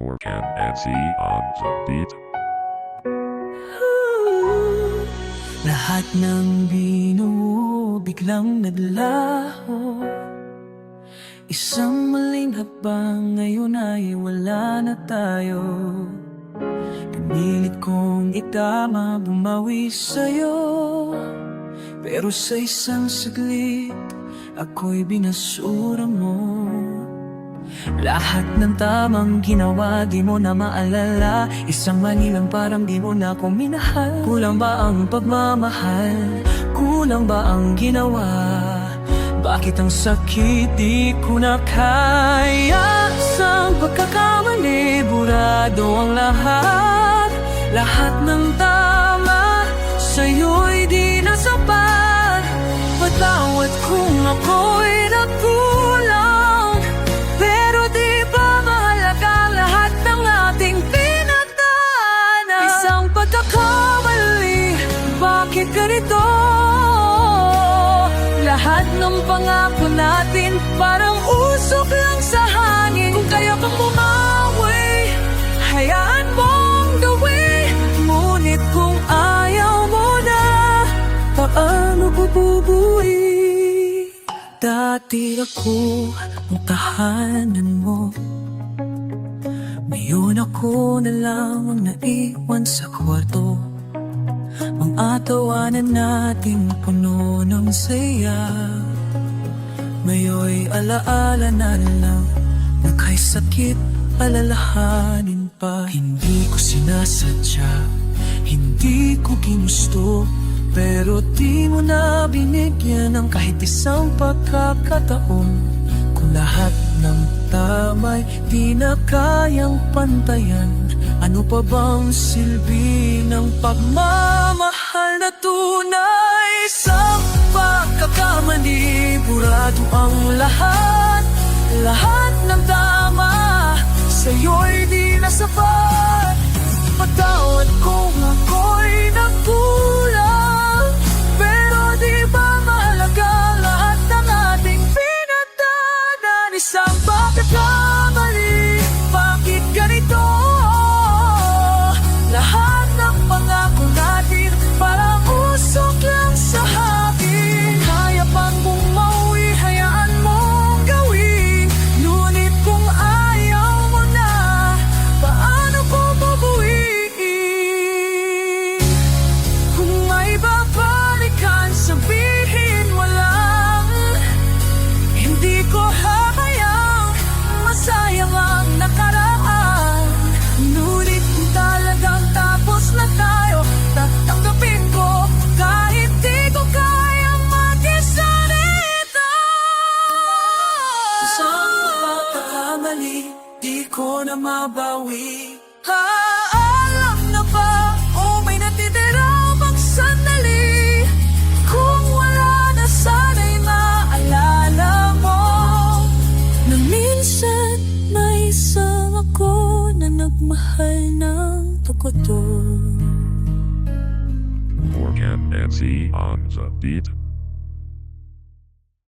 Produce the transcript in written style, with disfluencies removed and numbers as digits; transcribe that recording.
Morgan and Z on the beat. Lahat ng binuo biglang naglaho. Isang maling habang ngayon ay wala na tayo. Pinilit kong itama, bumawi sa'yo, pero sa isang saglit, ako'y binasura mo. Lahat ng tamang ginawa, di mo na maalala. Isang mali lang, parang di mo na ako minahal. Kulang ba ang pagmamahal? Kulang ba ang ginawa? Bakit ang sakit di ko na kaya? Sa pagkakamali, burado ang lahat. Lahat ng tama sa'yo'y di nasapat. Patawad kung ako'y nagkulang, pero di ba mahalaga lahat ng ating pinagdaanan? Isang pagkakamali, bakit ganito? Lahat ng pangako natin parang usok lang sa hangin. Kung kaya kang bumawi, hayaan mong gawin. Ngunit kung ayaw mo na, paano bububuhay? Dati ako ang tahanan mo, ngayon ako na lang ang naiwan sa kwarto. Ang atawanan nating puno ng saya, ngayon'y alaala na lang, nagkasakit alalahanin pa. Hindi ko sinasadya, hindi ko ginusto, pero di mo na binigyan ng kahit isang pagkakataon. Kung lahat ng tama'y di na kayang pantayan, ano pa bang silbi ng pagmamahal na tunay? Sa pagkakamali, burado ang lahat. Lahat ng tama sa'yo'y di nasapat. Patawad kung ako'y nagkulang, pero di ba mahalaga lahat ng ating pinagdaanan? Isang pagkakamali, bakit ganito? Lahat ng pangako natin parang usok lang sa hangin. Kaya pang bumawi, hayaan mong gawin. Ngunit kung ayaw mo na, paano ko bubuin? Kung may babalikan, sabihin mo lang. Hindi ko hahayang masayang ang nakaraan. Ngunit kung talagang tapos na tayo, tatanggapin ko kahit di ko kayang mag-isa rito. Isang pagkakamali, di ko na mabawi. Alam na ba o may natitira bang sandali? Kung wala na, sana'y maalala mo na minsan may isang ako na nagmahal ng tukoto. Morgan and Z on the beat.